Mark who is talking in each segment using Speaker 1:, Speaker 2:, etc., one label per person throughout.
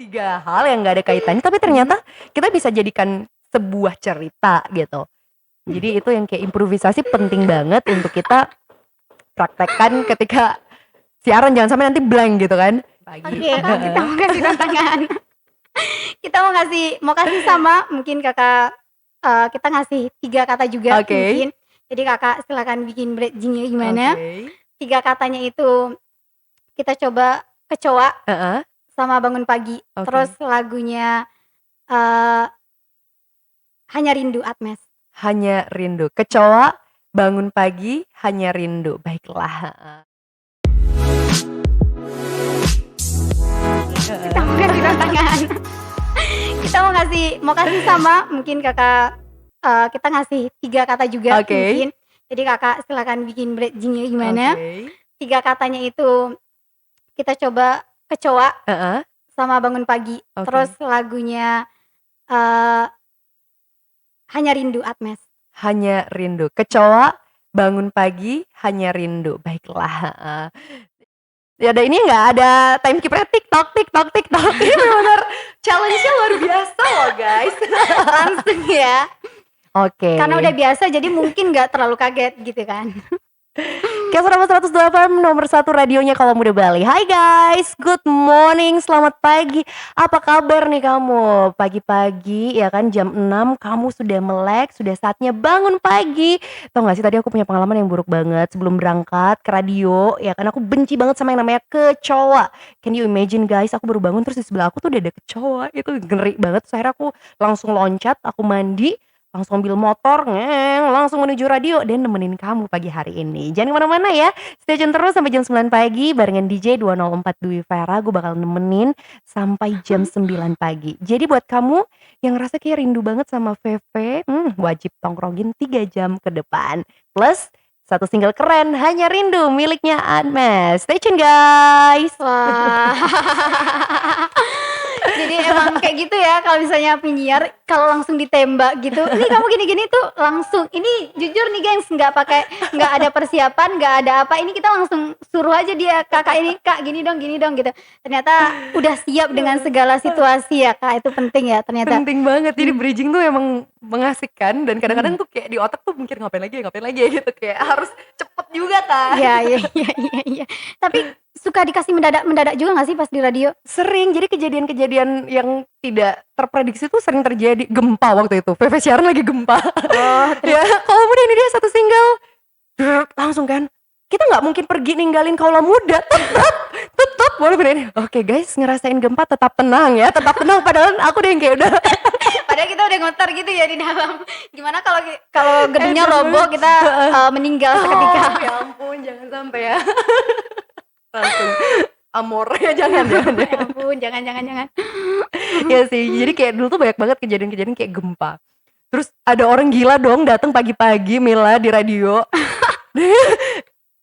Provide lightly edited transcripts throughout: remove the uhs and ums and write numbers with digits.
Speaker 1: 3 hal yang nggak ada kaitannya, tapi ternyata kita bisa jadikan sebuah cerita gitu. Jadi itu yang kayak improvisasi penting banget untuk kita praktekkan ketika siaran, jangan sampai nanti blank gitu kan. Pagi.
Speaker 2: Oke, kita mau kasih tantangan. Kita mau kasih sama mungkin Kakak, kita ngasih 3 kata juga
Speaker 1: Oke.
Speaker 2: mungkin. Jadi Kakak silakan bikin bridging-nya gimana.
Speaker 1: Oke.
Speaker 2: 3 katanya itu kita coba kecoa
Speaker 1: Heeh.
Speaker 2: sama bangun pagi.
Speaker 1: Oke.
Speaker 2: Terus lagunya Hanya Rindu Atmes.
Speaker 1: Hanya rindu. Kecoa, bangun pagi, hanya rindu. Baiklah.
Speaker 2: Kita mau kasih tantangan. Kita mau kasih sama mungkin Kakak, kita ngasih 3 kata juga
Speaker 1: Oke.
Speaker 2: mungkin. Jadi Kakak silakan bikin bridging-nya gimana.
Speaker 1: Oke.
Speaker 2: 3 katanya itu kita coba kecoa
Speaker 1: Heeh.
Speaker 2: sama bangun pagi.
Speaker 1: Oke.
Speaker 2: Terus lagunya Hanya Rindu Atmes.
Speaker 1: Hanya rindu. Kecoa, bangun pagi, hanya rindu. Baiklah. Ya ada ini nggak ada timekeeper TikTok. Ini benar challenge-nya luar biasa loh guys.
Speaker 2: Langsung ya.
Speaker 1: Oke.
Speaker 2: Karena udah biasa jadi mungkin nggak terlalu kaget gitu kan.
Speaker 1: Kesrama 102 FM nomor 1 radionya Kaula Muda Bali. Hai guys, good morning, selamat pagi. Apa kabar nih kamu? Pagi-pagi ya kan jam 6 kamu sudah melek, sudah saatnya bangun pagi. Tau gak sih tadi aku punya pengalaman yang buruk banget sebelum berangkat ke radio. Ya kan aku benci banget sama yang namanya kecoa. Can you imagine guys, aku baru bangun terus di sebelah aku tuh udah ada kecoa. Itu ngeri banget. Terus akhirnya aku langsung loncat, aku mandi, langsung ambil motor, langsung menuju radio dan nemenin kamu pagi hari ini. Jangan kemana-mana ya, stay tune terus sampai jam 9 pagi barengan DJ 204 Dwi Vera. Gue bakal nemenin sampai jam 9 pagi. Jadi buat kamu yang ngerasa kayak rindu banget sama VV, wajib tongkrongin 3 jam ke depan. Plus satu single keren, Hanya Rindu, miliknya Atmes. Stay tune guys.
Speaker 2: Wah. Jadi emang kayak gitu ya kalau misalnya penyiar kalau langsung ditembak gitu. Ini kamu gini-gini tuh langsung. Ini jujur nih gengs, nggak ada persiapan, nggak ada apa. Ini kita langsung suruh aja dia, kakak ini kak gini dong gitu. Ternyata udah siap dengan segala situasi ya kak. Itu penting ya ternyata.
Speaker 1: Penting banget. Jadi bridging tuh emang mengasihkan dan kadang-kadang tuh kayak di otak tuh mikir ngapain lagi gitu, kayak harus cepet juga kan.
Speaker 2: Iya. Tapi suka dikasih mendadak juga gak sih pas di radio?
Speaker 1: Sering. Jadi kejadian-kejadian yang tidak terprediksi tuh sering terjadi. Gempa waktu itu, VV siaran lagi gempa. Ya Kaula Muda ini dia satu single, langsung kan kita nggak mungkin pergi ninggalin Kaula Muda, tetap walaupun ini. Oke guys, ngerasain gempa tetap tenang ya, padahal aku deh yang kayak udah
Speaker 2: Padahal kita udah ngotor gitu ya di dalam. Gimana kalau gedungnya roboh kita meninggal seketika.
Speaker 1: Ya ampun, jangan sampai ya. Langsung amor ya, jangan.
Speaker 2: Ya ampun, jangan.
Speaker 1: Ya sih, jadi kayak dulu tuh banyak banget kejadian-kejadian kayak gempa. Terus ada orang gila dong datang pagi-pagi Mila di radio.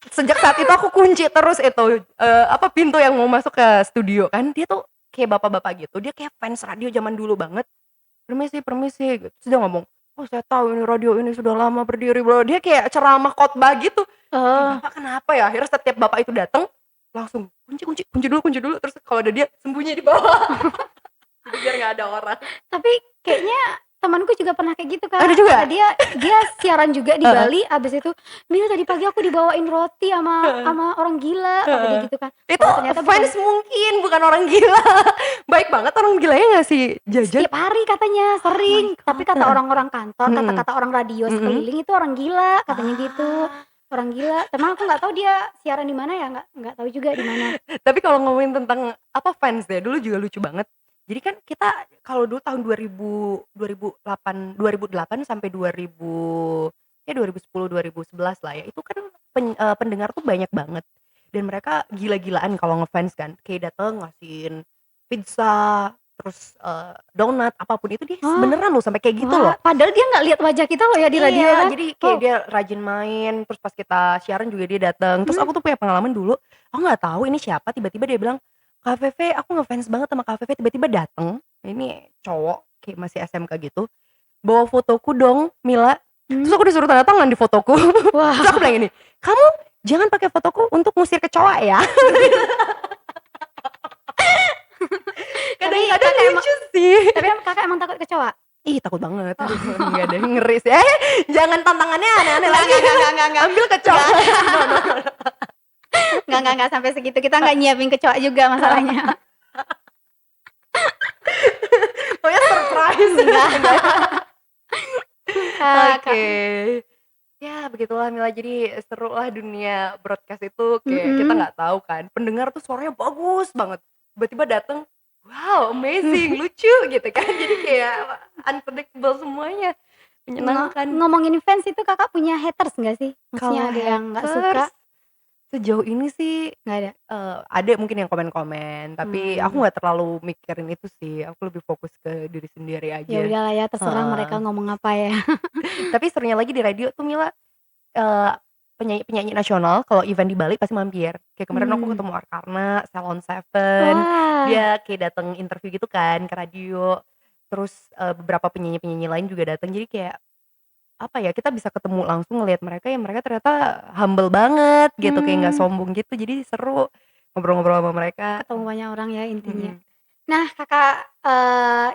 Speaker 1: Sejak saat itu aku kunci terus itu pintu yang mau masuk ke studio kan. Dia tuh kayak bapak-bapak gitu. Dia kayak fans radio zaman dulu banget. Permisi gitu. Terus dia ngomong, "Oh, saya tahu ini radio ini sudah lama berdiri, bro." Dia kayak ceramah khotbah gitu. Bapak kenapa ya? Akhirnya setiap bapak itu datang langsung kunci dulu. Terus kalau ada dia sembunyi di bawah. Jadi biar nggak ada orang.
Speaker 2: Tapi kayaknya temanku juga pernah kayak gitu kan.
Speaker 1: Ada juga?
Speaker 2: Dia siaran juga di Bali. Abis itu, Mil tadi pagi aku dibawain roti sama orang gila, kata dia gitu kan.
Speaker 1: Itu
Speaker 2: ternyata
Speaker 1: fans mungkin bukan orang gila. Baik banget orang gilanya ngasih jajan.
Speaker 2: setiap hari katanya sering.
Speaker 1: my God.
Speaker 2: Tapi kata orang-orang kantor, kata-kata orang radio sekeliling itu orang gila, katanya gitu. Orang gila. Emang aku nggak tahu dia siaran di mana ya, nggak tahu juga di mana.
Speaker 1: Tapi kalau ngomongin tentang fans deh, dulu juga lucu banget. Jadi kan kita kalau dulu tahun 2008 sampai 2010 2011 lah ya. Itu kan pendengar tuh banyak banget. Dan mereka gila-gilaan kalau ngefans kan. Kayak dateng ngasihin pizza, terus donat, apapun itu dia beneran loh sampai kayak gitu loh.
Speaker 2: Padahal dia nggak lihat wajah kita loh ya di radio kan.
Speaker 1: Jadi kayak dia rajin main. Terus pas kita siaran juga dia datang. Terus aku tuh punya pengalaman dulu, aku nggak tahu ini siapa, tiba-tiba dia bilang, "Kak VV, aku ngefans banget sama Kak VV." Tiba-tiba dateng, ini cowok kayak masih SMK gitu, bawa fotoku dong Mila. Terus aku disuruh tanda tangan di fotoku. Terus aku bilang ini, "Kamu jangan pakai fotoku untuk ngusir kecoa ya." Kadang-kadang
Speaker 2: Kakak emang
Speaker 1: lucu sih.
Speaker 2: tapi Kakak emang takut kecoa?
Speaker 1: Ih, takut banget. Enggak deh, ngeri sih. Jangan tantangannya aneh-aneh lagi.
Speaker 2: Enggak.
Speaker 1: Ambil kecoa.
Speaker 2: Enggak sampai segitu. Kita enggak nyiapin kecoa juga masalahnya.
Speaker 1: Pokoknya surprise. Oke. Ya begitulah Mila, jadi seru lah dunia broadcast itu, kayak kita nggak tahu kan, pendengar tuh suaranya bagus banget, tiba-tiba dateng, wow amazing, lucu gitu kan, jadi kayak unpredictable semuanya, menyenangkan.
Speaker 2: Ngomongin fans itu Kakak punya haters nggak sih? Maksudnya
Speaker 1: Kalau
Speaker 2: ada yang nggak suka?
Speaker 1: haters, sejauh ini sih
Speaker 2: Nggak ada.
Speaker 1: ada mungkin yang komen-komen, tapi aku nggak terlalu mikirin itu sih, aku lebih fokus ke diri sendiri
Speaker 2: Ya
Speaker 1: aja.
Speaker 2: udahlah ya, terserah mereka ngomong apa ya.
Speaker 1: Tapi serunya lagi di radio tuh Mila, penyanyi nasional kalau event di Bali pasti mampir. Kayak kemarin aku ketemu Arkarna, Salon Seven,
Speaker 2: Wah.
Speaker 1: dia kayak dateng interview gitu kan ke radio. Terus beberapa penyanyi-penyanyi lain juga datang. Jadi kayak apa ya, kita bisa ketemu langsung ngelihat mereka, ya mereka ternyata humble banget gitu, kayak nggak sombong gitu. Jadi seru ngobrol-ngobrol sama mereka.
Speaker 2: Ketemu banyak orang ya intinya. Nah Kakak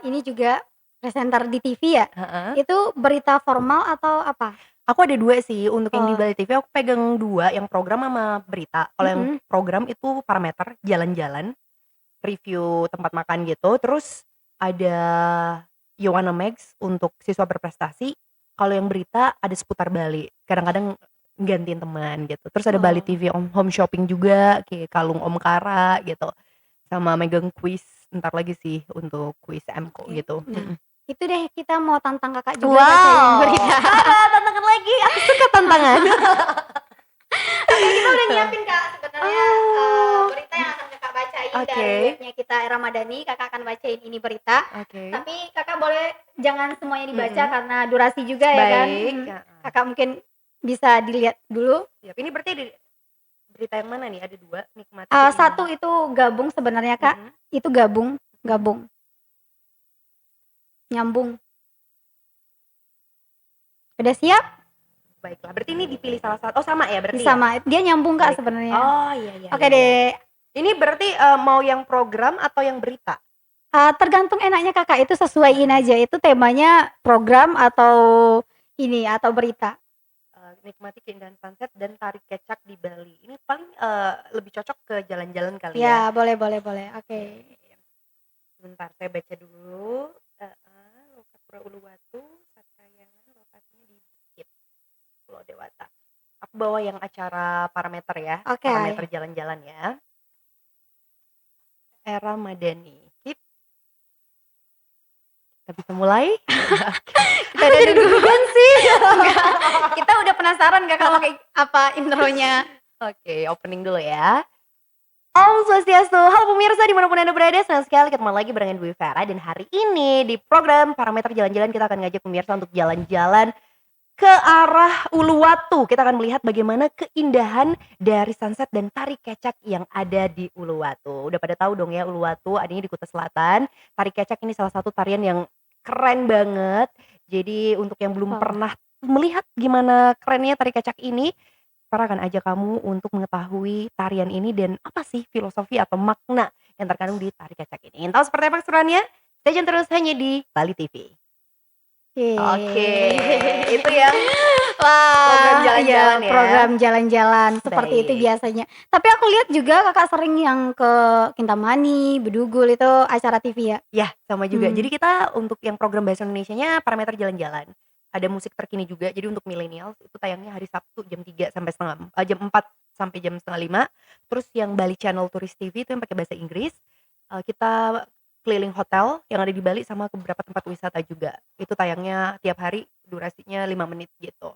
Speaker 2: ini juga presenter di TV ya? Itu berita formal atau apa?
Speaker 1: Aku ada 2 sih, untuk yang di Bali TV aku pegang 2, yang program sama berita. Kalau yang program itu parameter, jalan-jalan, review tempat makan gitu. Terus ada Yowana Max untuk siswa berprestasi. Kalau yang berita ada seputar Bali, kadang-kadang gantiin teman gitu. Terus ada Bali TV home shopping juga, kayak kalung Om Kara gitu. Sama megang quiz, ntar lagi sih untuk quiz MKO gitu.
Speaker 2: Nah, itu deh kita mau tantang Kakak juga bacain berita.
Speaker 1: Tantangan lagi, aku suka tantangan.
Speaker 2: Oke, kita udah nyiapin Kak sebenarnya berita yang akan Kakak bacain dari webnya kita Ramadhani. Kakak akan bacain ini berita. Tapi Kakak boleh jangan semuanya dibaca karena durasi juga ya kan. Kakak mungkin bisa dilihat dulu.
Speaker 1: Ini berarti berita yang mana nih? Ada 2, nikmati.
Speaker 2: Satu itu gabung sebenarnya Kak. Itu gabung. Nyambung. Udah siap?
Speaker 1: Baiklah, berarti ini dipilih salah satu. Oh sama ya berarti.
Speaker 2: Sama,
Speaker 1: ya?
Speaker 2: dia nyambung Kak sebenarnya.
Speaker 1: Oh iya.
Speaker 2: Oke deh.
Speaker 1: Ini berarti mau yang program atau yang berita?
Speaker 2: Tergantung enaknya Kakak, itu sesuaiin aja. Itu temanya program atau ini atau berita.
Speaker 1: Nikmati keindahan sunset dan tarik kecak di Bali. Ini paling lebih cocok ke jalan-jalan kali
Speaker 2: Ya,
Speaker 1: ya.
Speaker 2: boleh. Oke.
Speaker 1: Sebentar, saya baca dulu. Lokapura Uluwatu, Satkayangan, lokasinya di Bukit Pulau Dewata. Aku bawa yang acara parameter ya. Parameter jalan-jalan ya. Era Madani. Kita bisa mulai?
Speaker 2: Kita udah duluan sih. Kita udah penasaran gak kalau kayak apa intronya.
Speaker 1: Oke, opening dulu ya. Om Swastiastu, halo pemirsa dimanapun Anda berada, senang sekali ketemu lagi barengan Dwi Vera. Dan hari ini di program Parameter Jalan-Jalan kita akan ngajak pemirsa untuk jalan-jalan ke arah Uluwatu. Kita akan melihat bagaimana keindahan dari sunset dan tarik kecak yang ada di Uluwatu. Udah pada tahu dong ya, Uluwatu adanya di Kuta Selatan. Tarik kecak ini salah satu tarian yang keren banget. Jadi untuk yang belum pernah melihat gimana kerennya tarik kecak ini, Farah akan ajak kamu untuk mengetahui tarian ini dan apa sih filosofi atau makna yang terkandung di tarik kecak ini. Ingin tahu seperti apa keseruannya? Stay tune terus hanya di Bali TV. Oke, itu yang program jalan-jalan ya.
Speaker 2: Program jalan-jalan seperti itu biasanya. Tapi aku lihat juga Kakak sering yang ke Kintamani, Bedugul itu acara TV ya?
Speaker 1: Ya, sama juga. Jadi kita untuk yang program bahasa Indonesianya parameter jalan-jalan. Ada musik terkini juga. Jadi untuk milenial itu tayangnya hari Sabtu jam 3 sampai jam 4 sampai jam setengah 5. Terus yang Bali Channel Tourist TV itu yang pakai bahasa Inggris. Kita keliling hotel yang ada di Bali sama ke beberapa tempat wisata juga. Itu tayangnya tiap hari, durasinya 5 menit gitu.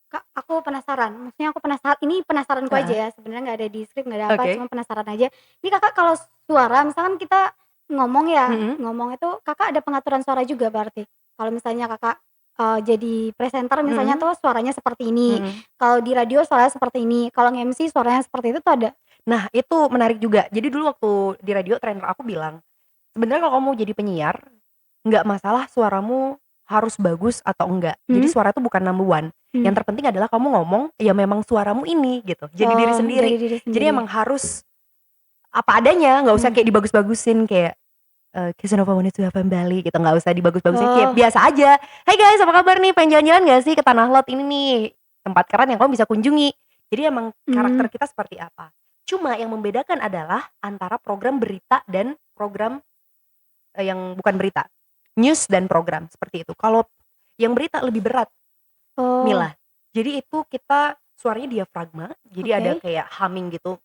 Speaker 2: Kak, aku penasaran. Maksudnya aku penasaran. Ini penasaranku aja ya. Sebenarnya nggak ada di skrip, nggak ada apa. Cuma penasaran aja. Ini Kakak kalau suara, misalkan kita ngomong ya, ngomong itu Kakak ada pengaturan suara juga berarti. Kalau misalnya Kakak jadi presenter misalnya tuh suaranya seperti ini. Kalau di radio suaranya seperti ini. Kalau nge-MC suaranya seperti itu tuh ada.
Speaker 1: Nah, itu menarik juga. Jadi dulu waktu di radio trainer aku bilang, sebenarnya kalau kamu jadi penyiar, nggak masalah suaramu harus bagus atau enggak. Jadi suara itu bukan number one. Yang terpenting adalah kamu ngomong, ya memang suaramu ini gitu. Jadi diri sendiri. Jadi emang harus apa adanya, nggak usah kayak dibagus-bagusin kayak Casanova wanted to have Bali gitu, nggak usah dibagus-bagusin, kayak
Speaker 2: Oh.
Speaker 1: biasa aja. Hai guys, apa kabar nih? Pengen jalan-jalan gak sih ke Tanah Lot ini nih? Tempat keren yang kamu bisa kunjungi. Jadi emang karakter kita seperti apa. Cuma yang membedakan adalah antara program berita dan program yang bukan berita. News dan program seperti itu. Kalau yang berita lebih berat,
Speaker 2: Oh.
Speaker 1: Mila. Jadi itu kita suaranya diafragma, jadi ada
Speaker 2: Oke.
Speaker 1: kayak humming gitu.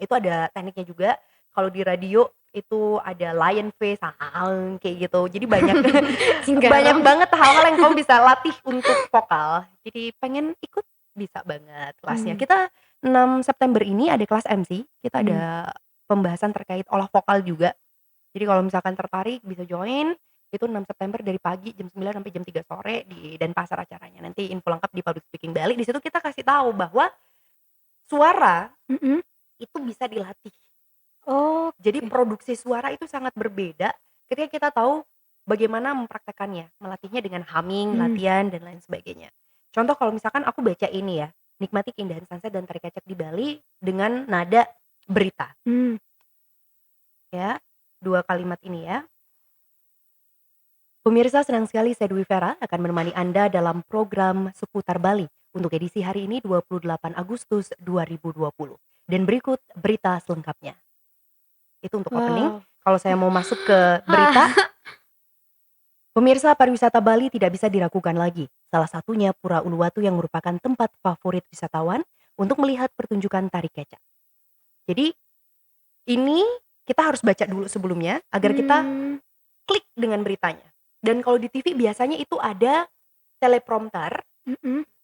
Speaker 1: Itu ada tekniknya juga. Kalau di radio itu ada lion face, kayak gitu. Jadi banyak banyak
Speaker 2: Garong.
Speaker 1: banget hal-hal yang kamu bisa latih untuk vokal. Jadi pengen ikut bisa banget kelasnya. Kita 6 September ini ada kelas MC. Kita ada pembahasan terkait olah vokal juga. Jadi kalau misalkan tertarik bisa join. Itu 6 September dari pagi jam 9 sampai jam 3 sore di Denpasar acaranya. Nanti info lengkap di Public Speaking Bali. Di situ kita kasih tahu bahwa suara itu bisa dilatih.
Speaker 2: Oh.
Speaker 1: Jadi produksi suara itu sangat berbeda ketika kita tahu bagaimana mempraktekannya, melatihnya dengan humming, latihan dan lain sebagainya. Contoh kalau misalkan aku baca ini ya, nikmati keindahan sunset dan tari kecak di Bali dengan nada berita. Ya, 2 kalimat ini ya. Pemirsa, senang sekali saya Dwi Vera akan menemani Anda dalam program Seputar Bali untuk edisi hari ini 28 Agustus 2020. Dan berikut berita selengkapnya. Itu untuk opening. Kalau saya mau masuk ke berita, pemirsa, pariwisata Bali tidak bisa diragukan lagi. Salah satunya Pura Uluwatu yang merupakan tempat favorit wisatawan untuk melihat pertunjukan tari kecak. Jadi ini kita harus baca dulu sebelumnya agar kita klik dengan beritanya. Dan kalau di TV biasanya itu ada teleprompter,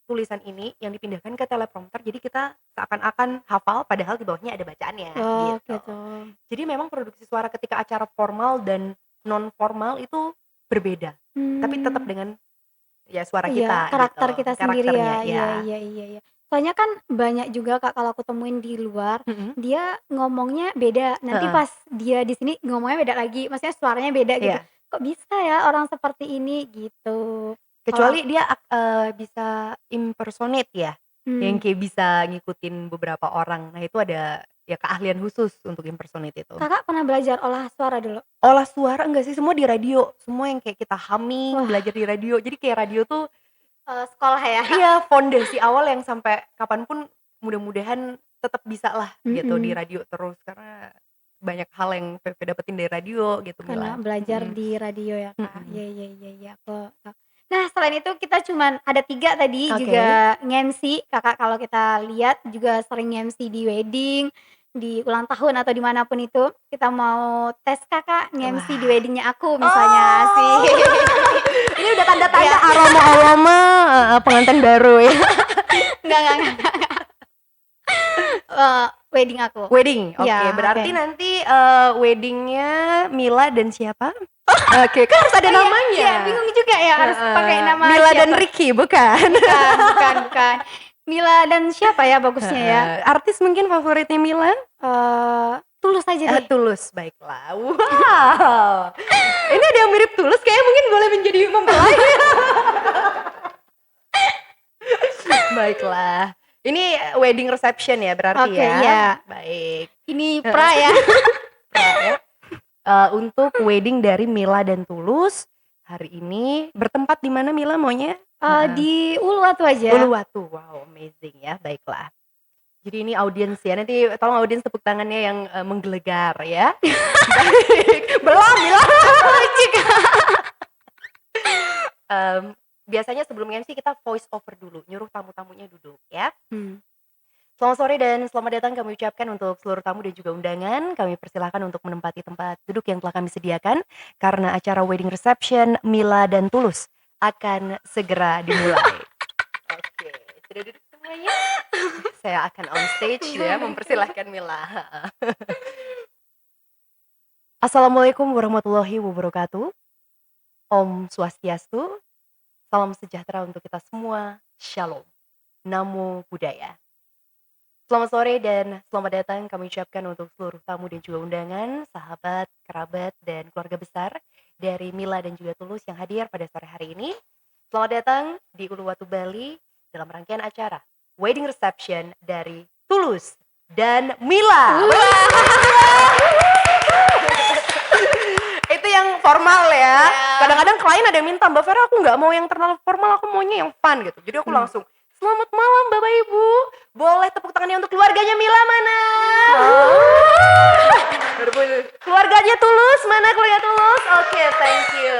Speaker 1: tulisan ini yang dipindahkan ke teleprompter, jadi kita seakan-akan hafal padahal di bawahnya ada bacaannya gitu. Jadi memang produksi suara ketika acara formal dan non formal itu berbeda, tapi tetap dengan ya suara kita
Speaker 2: karakter
Speaker 1: gitu,
Speaker 2: kita sendiri
Speaker 1: karakternya,
Speaker 2: ya. Iya. Soalnya kan banyak juga Kak kalau aku temuin di luar, dia ngomongnya beda. Nanti pas dia di sini ngomongnya beda lagi, maksudnya suaranya beda gitu.
Speaker 1: Iya.
Speaker 2: Kok bisa ya orang seperti ini gitu.
Speaker 1: Kecuali dia bisa impersonate ya, yang kayak bisa ngikutin beberapa orang. Nah itu ada ya keahlian khusus untuk impersonate itu.
Speaker 2: Kakak pernah belajar olah suara dulu?
Speaker 1: Olah suara enggak sih, semua di radio. Semua yang kayak kita humming, belajar di radio. Jadi kayak radio tuh
Speaker 2: sekolah ya?
Speaker 1: iya, fondasi awal yang sampai kapanpun mudah-mudahan tetap bisa lah gitu di radio terus. Karena banyak hal yang Pepe dapetin dari radio gitu,
Speaker 2: Karena
Speaker 1: Mila.
Speaker 2: belajar di radio ya Kak. Iya. Nah selain itu kita cuman ada 3 tadi juga nge-MC. Kakak kalau kita lihat juga sering nge-MC di wedding, di ulang tahun atau dimanapun itu. Kita mau tes Kakak nge-MC di weddingnya aku misalnya sih.
Speaker 1: Ini udah tanda-tanda aroma-aroma pengantin baru ya.
Speaker 2: Enggak. Wedding aku.
Speaker 1: Wedding, oke.
Speaker 2: Ya,
Speaker 1: Berarti
Speaker 2: oke.
Speaker 1: nanti weddingnya Mila dan siapa? Oke, kan harus ada namanya.
Speaker 2: Iya, bingung juga ya harus pakai nama
Speaker 1: Mila
Speaker 2: siapa?
Speaker 1: dan Ricky, bukan?
Speaker 2: Bukan. Mila dan siapa ya bagusnya ya?
Speaker 1: Artis mungkin favoritnya Mila?
Speaker 2: Tulus aja deh.
Speaker 1: Tulus, baiklah. Wow. Ini ada yang mirip Tulus, kayaknya mungkin boleh menjadi mempelai. Baiklah. Ini wedding reception ya berarti
Speaker 2: Oke,
Speaker 1: ya?
Speaker 2: iya.
Speaker 1: Baik.
Speaker 2: Ini pra ya.
Speaker 1: Untuk wedding dari Mila dan Tulus hari ini bertempat di mana Mila maunya?
Speaker 2: Di Uluwatu aja.
Speaker 1: Uluwatu. Wow, amazing ya. Baiklah. Jadi ini audiens ya. Nanti tolong audiens tepuk tangannya yang menggelegar ya. Baik. Belum Mila. Biasanya sebelum MC kita voice over dulu, nyuruh tamu-tamunya duduk ya. Selamat sore dan selamat datang kami ucapkan untuk seluruh tamu dan juga undangan. Kami persilahkan untuk menempati tempat duduk yang telah kami sediakan karena acara wedding reception Mila dan Tulus akan segera dimulai. Oke, sudah duduk semuanya? Saya akan on stage ya, mempersilahkan Mila. Assalamualaikum warahmatullahi wabarakatuh. Om Swastiastu. Salam sejahtera untuk kita semua. Shalom. Namo Buddhaya. Selamat sore dan selamat datang kami ucapkan untuk seluruh tamu dan juga undangan, sahabat, kerabat, dan keluarga besar dari Mila dan juga Tulus yang hadir pada sore hari ini. Selamat datang di Uluwatu Bali dalam rangkaian acara wedding reception dari Tulus dan Mila. formal ya.
Speaker 2: Ya.
Speaker 1: Kadang-kadang klien ada yang minta, Mbak Vera aku nggak mau yang terlalu formal, aku maunya yang fun gitu. Jadi aku langsung, selamat malam Bapak Ibu, boleh tepuk tangannya untuk keluarganya Mila mana? Keluarganya Tulus, mana keluarga Tulus? Oke, thank you.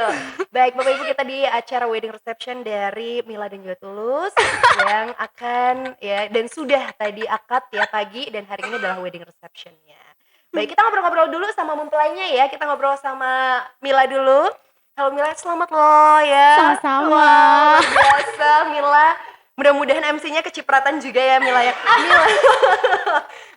Speaker 1: Baik Bapak Ibu, kita di acara wedding reception dari Mila dan juga Tulus yang akan ya dan sudah tadi akad ya pagi, dan hari ini adalah wedding receptionnya. Baik, kita ngobrol-ngobrol dulu sama mempelainya ya. Kita ngobrol sama Mila dulu. Halo Mila, selamat loh ya.
Speaker 2: Sama-sama.
Speaker 1: Wah, luar biasa Mila. Mudah-mudahan MC-nya kecipratan juga ya Mila ya. Mila.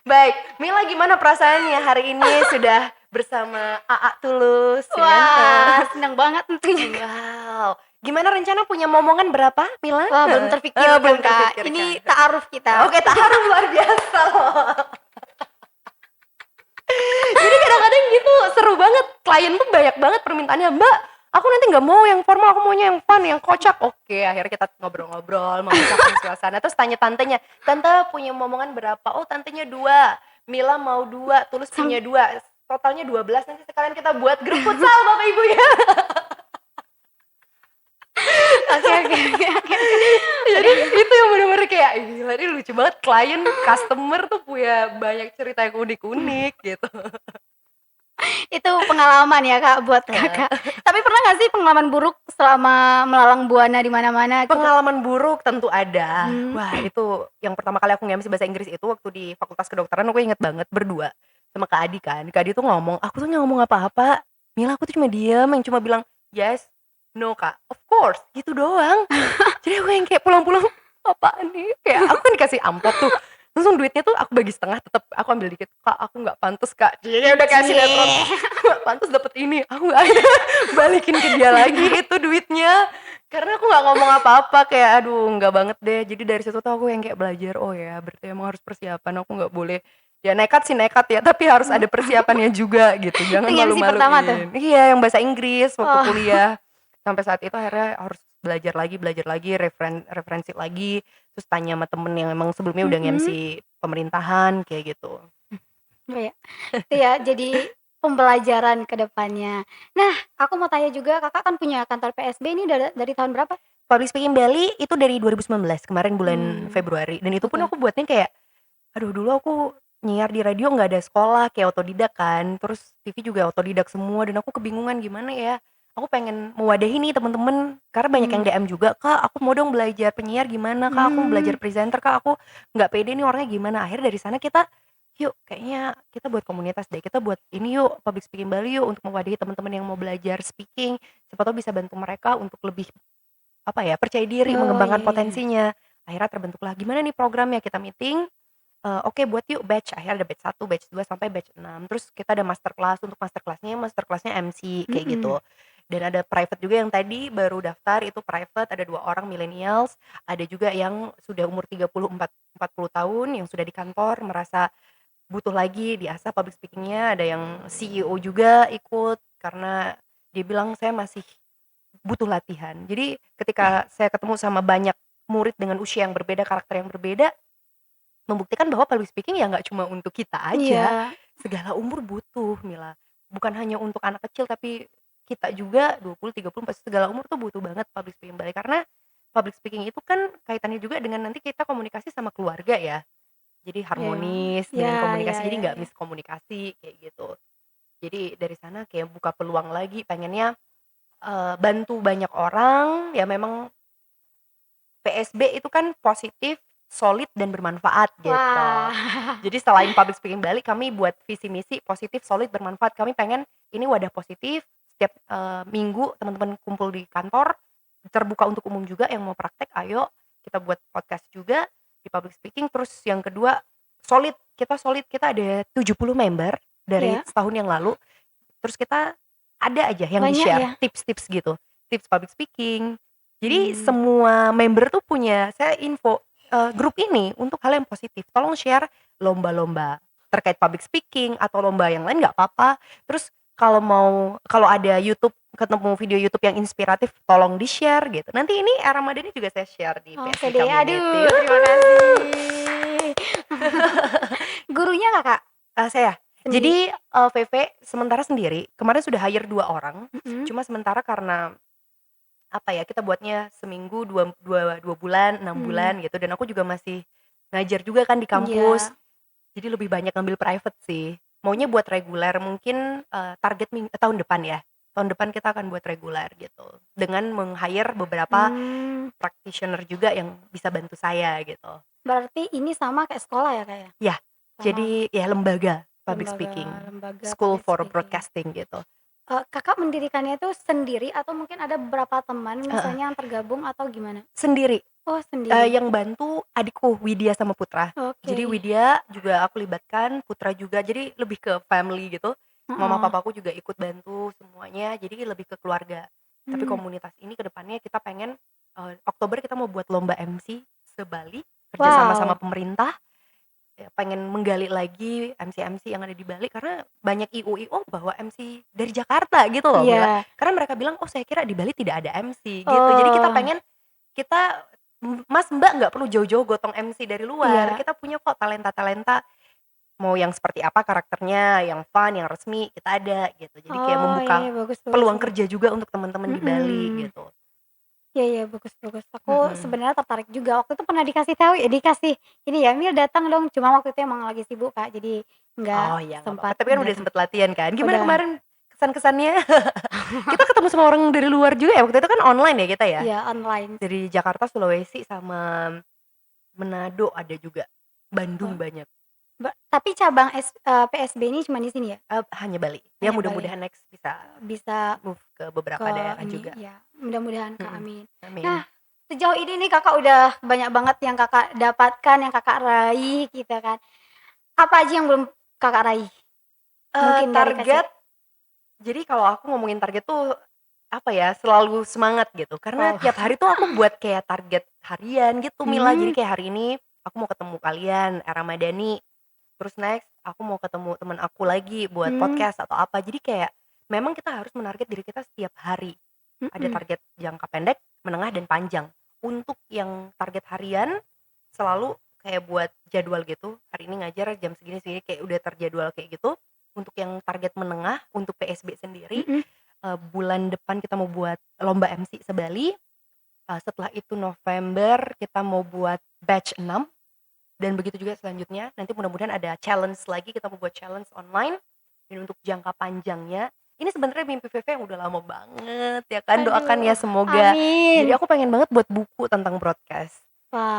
Speaker 1: Baik, Mila gimana perasaannya hari ini sudah bersama AA Tulus? ya kan?
Speaker 2: Wah, senang banget tentunya.
Speaker 1: Wow. Gimana rencana punya momongan berapa Mila?
Speaker 2: Wah, belum terpikirkan,
Speaker 1: belum
Speaker 2: Kak.
Speaker 1: terpikirkan.
Speaker 2: Ini ta'aruf kita.
Speaker 1: Oke, taruh luar biasa loh. Jadi kadang-kadang gitu seru banget, klien tuh banyak banget permintaannya, Mbak aku nanti nggak mau yang formal, aku maunya yang fun, yang kocak. Oke, akhirnya kita ngobrol-ngobrol, memecahkan suasana. Terus tanya tantenya, tante punya momongan berapa? Oh tantenya 2, Mila mau 2, Tulus punya 2, totalnya 12. Nanti sekalian kita buat grup futsal Bapak Ibu ya.
Speaker 2: Oke.
Speaker 1: Jadi itu yang bener-bener kayak gila, ini lucu banget, klien, customer tuh punya banyak cerita yang unik-unik gitu.
Speaker 2: Itu pengalaman ya Kak buat Kakak. Tapi pernah nggak sih pengalaman buruk selama melalang buana di mana-mana? Gitu?
Speaker 1: Pengalaman buruk tentu ada.
Speaker 2: Hmm.
Speaker 1: Wah itu yang pertama kali aku nge-MC bahasa Inggris itu waktu di Fakultas Kedokteran, aku inget banget berdua sama Kak Adi kan. Kak Adi tuh ngomong, aku tuh nggak ngomong apa-apa, Mila aku tuh cuma diem, yang cuma bilang yes, no Kak, of course, gitu doang. Jadi aku yang kayak pulang-pulang, apaan nih? Kayak aku kan dikasih amplop tuh, langsung duitnya tuh aku bagi setengah, tetap aku ambil dikit. Kak aku nggak pantas Kak, jadi udah kasih netron, nggak pantas dapet ini, aku nggak balikin ke dia lagi itu duitnya, karena aku nggak ngomong apa-apa, kayak aduh nggak banget deh. Jadi dari situ tuh aku yang kayak belajar, oh ya berarti emang harus persiapan, aku nggak boleh ya nekat sih nekat ya, tapi harus ada persiapannya juga gitu, jangan
Speaker 2: Itu MC pertama tuh?
Speaker 1: malu-maluin. Iya yang bahasa Inggris waktu
Speaker 2: Oh.
Speaker 1: kuliah. Sampai saat itu akhirnya harus belajar lagi, referensi lagi, terus tanya sama temen yang emang sebelumnya udah nge-MC pemerintahan kayak gitu.
Speaker 2: Oh ya. Itu ya jadi pembelajaran ke depannya. Nah, aku mau tanya juga, Kakak kan punya kantor PSB ini dari tahun berapa?
Speaker 1: Public Speaking Bali itu dari 2019, kemarin bulan Februari, dan itu pun
Speaker 2: Oke.
Speaker 1: aku buatnya kayak aduh dulu aku nyiar di radio nggak ada sekolah, kayak otodidak kan, terus TV juga otodidak semua, dan aku kebingungan gimana ya, aku pengen mewadahi nih temen-temen, karena banyak yang DM juga, Kak aku mau dong belajar penyiar gimana Kak, aku mau belajar presenter Kak, aku nggak pede nih orangnya gimana. Akhirnya dari sana kita yuk kayaknya kita buat komunitas deh, kita buat ini yuk Public Speaking Bali yuk, untuk mewadahi teman-teman yang mau belajar speaking, siapa tahu bisa bantu mereka untuk lebih apa ya, percaya diri,
Speaker 2: Oh,
Speaker 1: mengembangkan
Speaker 2: iya.
Speaker 1: potensinya. Akhirnya terbentuklah gimana nih programnya, kita meeting, oke buat yuk batch, akhirnya ada batch 1, batch 2, sampai batch 6. Terus kita ada masterclass, untuk masterclass-nya MC kayak gitu. Dan ada private juga yang tadi baru daftar, itu private, ada 2 orang millennials, ada juga yang sudah umur 34, 40 tahun yang sudah di kantor merasa butuh lagi diasah public speaking-nya, ada yang CEO juga ikut karena dia bilang saya masih butuh latihan. Jadi ketika saya ketemu sama banyak murid dengan usia yang berbeda, karakter yang berbeda, membuktikan bahwa public speaking ya nggak cuma untuk kita aja,
Speaker 2: Iya.
Speaker 1: segala umur butuh Mila. Bukan hanya untuk anak kecil, tapi kita juga 20, 30, 40, segala umur tuh butuh banget public speaking Bali. Karena public speaking itu kan kaitannya juga dengan nanti kita komunikasi sama keluarga ya. Jadi harmonis dengan
Speaker 2: Ya,
Speaker 1: komunikasi,
Speaker 2: ya,
Speaker 1: jadi
Speaker 2: ya,
Speaker 1: nggak
Speaker 2: ya.
Speaker 1: miskomunikasi kayak gitu. Jadi dari sana kayak buka peluang lagi, pengennya bantu banyak orang, ya memang PSB itu kan positif, solid, dan bermanfaat gitu.
Speaker 2: Wah.
Speaker 1: Jadi selain Public Speaking Bali, kami buat visi misi positif, solid, bermanfaat. Kami pengen ini wadah positif, setiap minggu teman-teman kumpul di kantor, terbuka untuk umum juga yang mau praktek, ayo kita buat podcast juga di Public Speaking. Terus yang kedua, solid, kita ada 70 member dari
Speaker 2: Iya.
Speaker 1: setahun yang lalu. Terus kita ada aja yang
Speaker 2: Banyak
Speaker 1: di-share
Speaker 2: ya?
Speaker 1: tips-tips gitu, tips public speaking. Jadi semua member tuh punya, saya info grup ini untuk hal yang positif. Tolong share lomba-lomba terkait public speaking atau lomba yang lain nggak apa-apa. Terus kalau ada YouTube, ketemu video YouTube yang inspiratif, tolong di-share gitu. Nanti ini Ramadhan ini juga saya share di
Speaker 2: Oke
Speaker 1: PSB
Speaker 2: deh,
Speaker 1: Community.
Speaker 2: aduh terima kasih. Gurunya Kakak?
Speaker 1: Saya
Speaker 2: Sendiri?
Speaker 1: Jadi, VV sementara sendiri, kemarin sudah hire 2 orang,
Speaker 2: Mhm.
Speaker 1: cuma sementara karena, apa ya, kita buatnya seminggu, dua bulan, 6
Speaker 2: Mmm,
Speaker 1: bulan gitu, dan aku juga masih ngajar juga kan di kampus,
Speaker 2: iya.
Speaker 1: jadi lebih banyak ngambil private sih. Maunya buat reguler mungkin, target tahun depan ya, tahun depan kita akan buat reguler gitu, dengan meng-hire beberapa
Speaker 2: Mmm,
Speaker 1: practitioner juga yang bisa bantu saya gitu.
Speaker 2: berarti ini sama kayak sekolah ya, Kak, ya?
Speaker 1: Ya,
Speaker 2: Sama
Speaker 1: jadi ya lembaga public
Speaker 2: lembaga
Speaker 1: speaking,
Speaker 2: lembaga
Speaker 1: school
Speaker 2: public
Speaker 1: for
Speaker 2: speaking.
Speaker 1: broadcasting gitu.
Speaker 2: Kakak mendirikannya itu sendiri atau mungkin ada beberapa teman
Speaker 1: Heeh,
Speaker 2: misalnya yang tergabung atau gimana?
Speaker 1: sendiri,
Speaker 2: Oh, sendiri.
Speaker 1: yang bantu adikku Widya sama Putra. Jadi
Speaker 2: Oke.
Speaker 1: Widya juga aku libatkan, Putra juga, jadi lebih ke family gitu. Mama
Speaker 2: Heeh.
Speaker 1: papaku juga ikut bantu semuanya, jadi lebih ke keluarga. Tapi
Speaker 2: Mmm.
Speaker 1: komunitas ini ke depannya kita pengen, Oktober kita mau buat lomba MC se-Bali, kerja sama
Speaker 2: Wow.
Speaker 1: pemerintah. Ya, pengen menggali lagi MC-MC yang ada di Bali karena banyak IO-IO bawa MC dari Jakarta gitu loh, Mila.
Speaker 2: Iya.
Speaker 1: Karena mereka bilang, "Oh, saya kira di Bali tidak ada MC," gitu. Jadi kita
Speaker 2: Oh,
Speaker 1: pengen kita, Mas, Mbak nggak perlu jauh-jauh gotong MC dari luar.
Speaker 2: iya.
Speaker 1: Kita punya kok talenta-talenta, mau yang seperti apa karakternya, yang fun, yang resmi, kita ada gitu. Jadi kayak
Speaker 2: Oh, iya
Speaker 1: membuka
Speaker 2: iya, bagus bagus
Speaker 1: peluang
Speaker 2: bagus.
Speaker 1: kerja juga untuk teman-teman di Bali
Speaker 2: Mhm.
Speaker 1: gitu.
Speaker 2: Iya iya, bagus bagus. Aku
Speaker 1: Mhm.
Speaker 2: sebenarnya tertarik juga, waktu itu pernah dikasih tahu ya, dikasih ini ya, "Mil datang dong," cuma waktu itu emang lagi sibuk, Kak, jadi nggak
Speaker 1: Oh, iya, nggak apa-apa.
Speaker 2: sempat
Speaker 1: Tapi kan udah
Speaker 2: datang.
Speaker 1: sempet latihan kan. Gimana
Speaker 2: Udah.
Speaker 1: kemarin kesan-kesannya? Kita ketemu sama orang dari luar juga ya, waktu itu kan online ya kita ya?
Speaker 2: Iya, online sih.
Speaker 1: Dari Jakarta, Sulawesi, sama Manado ada juga,
Speaker 2: Oh,
Speaker 1: Bandung banyak,
Speaker 2: tapi cabang PSB ini cuma di sini ya?
Speaker 1: hanya Bali. Ya
Speaker 2: Hanya Bali ya?
Speaker 1: mudah-mudahan next bisa
Speaker 2: Bisa
Speaker 1: move ke
Speaker 2: ke
Speaker 1: beberapa daerah
Speaker 2: ini
Speaker 1: juga.
Speaker 2: ya, mudah-mudahan, Kak,
Speaker 1: Mhm,
Speaker 2: amin.
Speaker 1: amin.
Speaker 2: Nah, sejauh ini nih Kakak udah banyak banget yang Kakak dapatkan, yang Kakak raih gitu kan. Apa aja yang belum Kakak raih? Mungkin dari kasih
Speaker 1: Target, jadi kalau aku ngomongin target tuh, apa ya, selalu semangat gitu, karena
Speaker 2: wow.
Speaker 1: tiap hari tuh aku buat kayak target harian gitu, Mila. Jadi
Speaker 2: Mmm,
Speaker 1: kayak hari ini aku mau ketemu kalian, Ramadhani, terus next aku mau ketemu temen aku lagi buat
Speaker 2: mmm,
Speaker 1: podcast atau apa. Jadi kayak memang kita harus menarget diri kita setiap hari. Ada
Speaker 2: mhm.
Speaker 1: target jangka pendek, menengah, dan panjang. Untuk yang target harian selalu kayak buat jadwal gitu, hari ini ngajar jam segini-segini kayak udah terjadwal kayak gitu. Untuk yang target menengah, untuk PSB sendiri,
Speaker 2: Mhm.
Speaker 1: bulan depan kita mau buat lomba MC se-Bali, setelah itu November kita mau buat batch 6 dan begitu juga selanjutnya. Nanti mudah-mudahan ada challenge lagi, kita mau buat challenge online. Dan untuk jangka panjangnya, ini sebenarnya mimpi VV yang udah lama banget ya kan, doakan ya
Speaker 2: Aduh,
Speaker 1: semoga.
Speaker 2: amin.
Speaker 1: Jadi aku pengen banget buat buku tentang broadcast.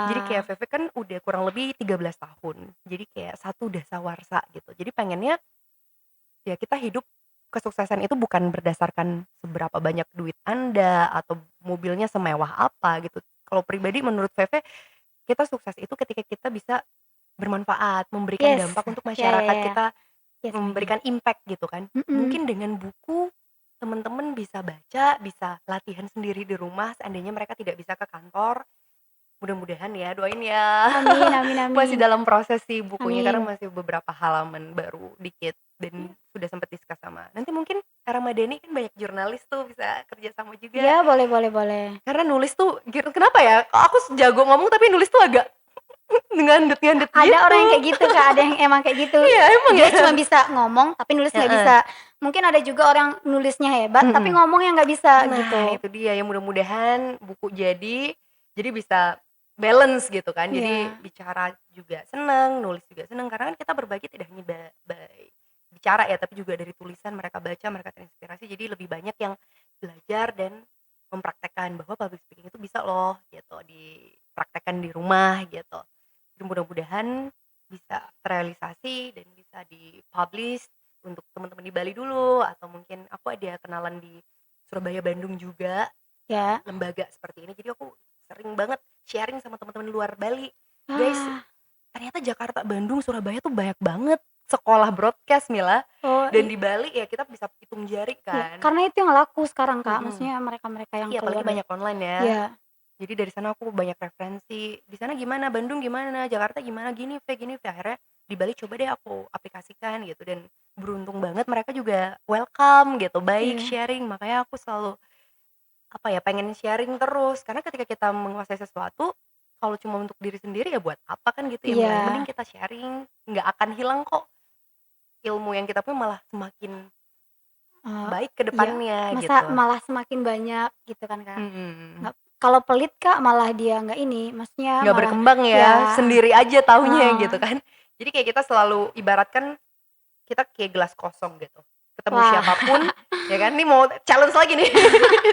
Speaker 1: Jadi
Speaker 2: Wah,
Speaker 1: kayak VV kan udah kurang lebih 13 tahun. Jadi kayak satu dasawarsa gitu. Jadi pengennya ya kita hidup kesuksesan itu bukan berdasarkan seberapa banyak duit Anda atau mobilnya semewah apa gitu. Kalau pribadi menurut VV, kita sukses itu ketika kita bisa bermanfaat, memberikan
Speaker 2: yes.
Speaker 1: dampak untuk
Speaker 2: Ya ya
Speaker 1: masyarakat
Speaker 2: ya,
Speaker 1: kita,
Speaker 2: yes, benar.
Speaker 1: memberikan impact gitu kan.
Speaker 2: Mhm.
Speaker 1: Mungkin dengan buku, teman-teman bisa baca, bisa latihan sendiri di rumah seandainya mereka tidak bisa ke kantor. Mudah-mudahan ya, doain ya.
Speaker 2: Amin amin
Speaker 1: Masih
Speaker 2: amin.
Speaker 1: dalam proses sih bukunya karena
Speaker 2: Amin.
Speaker 1: masih beberapa halaman baru dikit dan sudah sempat discuss sama nanti mungkin Ramadhani kan banyak jurnalis tuh bisa kerja sama juga.
Speaker 2: Iya, boleh boleh boleh.
Speaker 1: Karena nulis tuh kenapa ya, kok aku jago ngomong tapi nulis tuh agak ngandet-ngandet
Speaker 2: Ada
Speaker 1: gitu.
Speaker 2: orang yang kayak gitu, Kak, ada yang emang kayak gitu.
Speaker 1: Iya, emang
Speaker 2: Dia
Speaker 1: ya?
Speaker 2: cuma bisa ngomong tapi nulis nggak
Speaker 1: Heeh,
Speaker 2: bisa. Mungkin ada juga orang nulisnya hebat tapi
Speaker 1: mhm.
Speaker 2: ngomongnya nggak bisa
Speaker 1: Nah,
Speaker 2: gitu.
Speaker 1: itu dia ya mudah-mudahan buku jadi bisa balance gitu kan. Jadi
Speaker 2: Iya,
Speaker 1: bicara juga seneng, nulis juga seneng, karena kan kita berbagi tidak hanya bicara ya, tapi juga dari tulisan mereka baca, mereka terinspirasi, jadi lebih banyak yang belajar dan mempraktekkan bahwa public speaking itu bisa loh gitu, dipraktekkan di rumah gitu. Jadi mudah-mudahan bisa terrealisasi dan bisa di-publish untuk teman-teman di Bali dulu, atau mungkin aku ada kenalan di Surabaya, Bandung juga,
Speaker 2: ya.
Speaker 1: lembaga seperti ini. Jadi aku sering banget sharing sama teman-teman di luar Bali, "Guys,
Speaker 2: Ah,
Speaker 1: ternyata Jakarta, Bandung, Surabaya tuh banyak banget sekolah broadcast, Mila."
Speaker 2: oh,
Speaker 1: Dan di Bali ya kita bisa hitung jari
Speaker 2: iya,
Speaker 1: kan.
Speaker 2: karena itu yang laku sekarang, Kak,
Speaker 1: Mhm.
Speaker 2: maksudnya mereka-mereka yang
Speaker 1: Iya, apalagi
Speaker 2: keluar dari
Speaker 1: banyak online ya.
Speaker 2: iya,
Speaker 1: Jadi dari sana aku banyak referensi, "Di sana gimana? Bandung gimana? Jakarta gimana? Gini V, gini V." Akhirnya di Bali coba deh aku aplikasikan gitu, dan beruntung banget mereka juga welcome gitu, baik,
Speaker 2: iya,
Speaker 1: sharing. Makanya aku selalu, apa ya, pengen sharing terus, karena ketika kita menguasai sesuatu, kalau cuma untuk diri sendiri ya buat apa kan gitu ya, Mila, yang
Speaker 2: iya.
Speaker 1: mending kita sharing, nggak akan hilang kok. ilmu yang kita punya malah semakin baik ke
Speaker 2: Iya,
Speaker 1: depannya
Speaker 2: masa
Speaker 1: gitu.
Speaker 2: malah semakin banyak gitu kan, Kak.
Speaker 1: Mhm.
Speaker 2: Nggak kalau pelit, Kak, malah dia nggak ini, maksudnya
Speaker 1: Nggak
Speaker 2: malah
Speaker 1: berkembang
Speaker 2: ya
Speaker 1: ya, sendiri aja taunya
Speaker 2: heeh.
Speaker 1: gitu kan. Jadi kayak kita selalu ibaratkan kita kayak gelas kosong gitu. Ketemu
Speaker 2: Wah,
Speaker 1: siapapun ya kan, nih mau challenge lagi nih.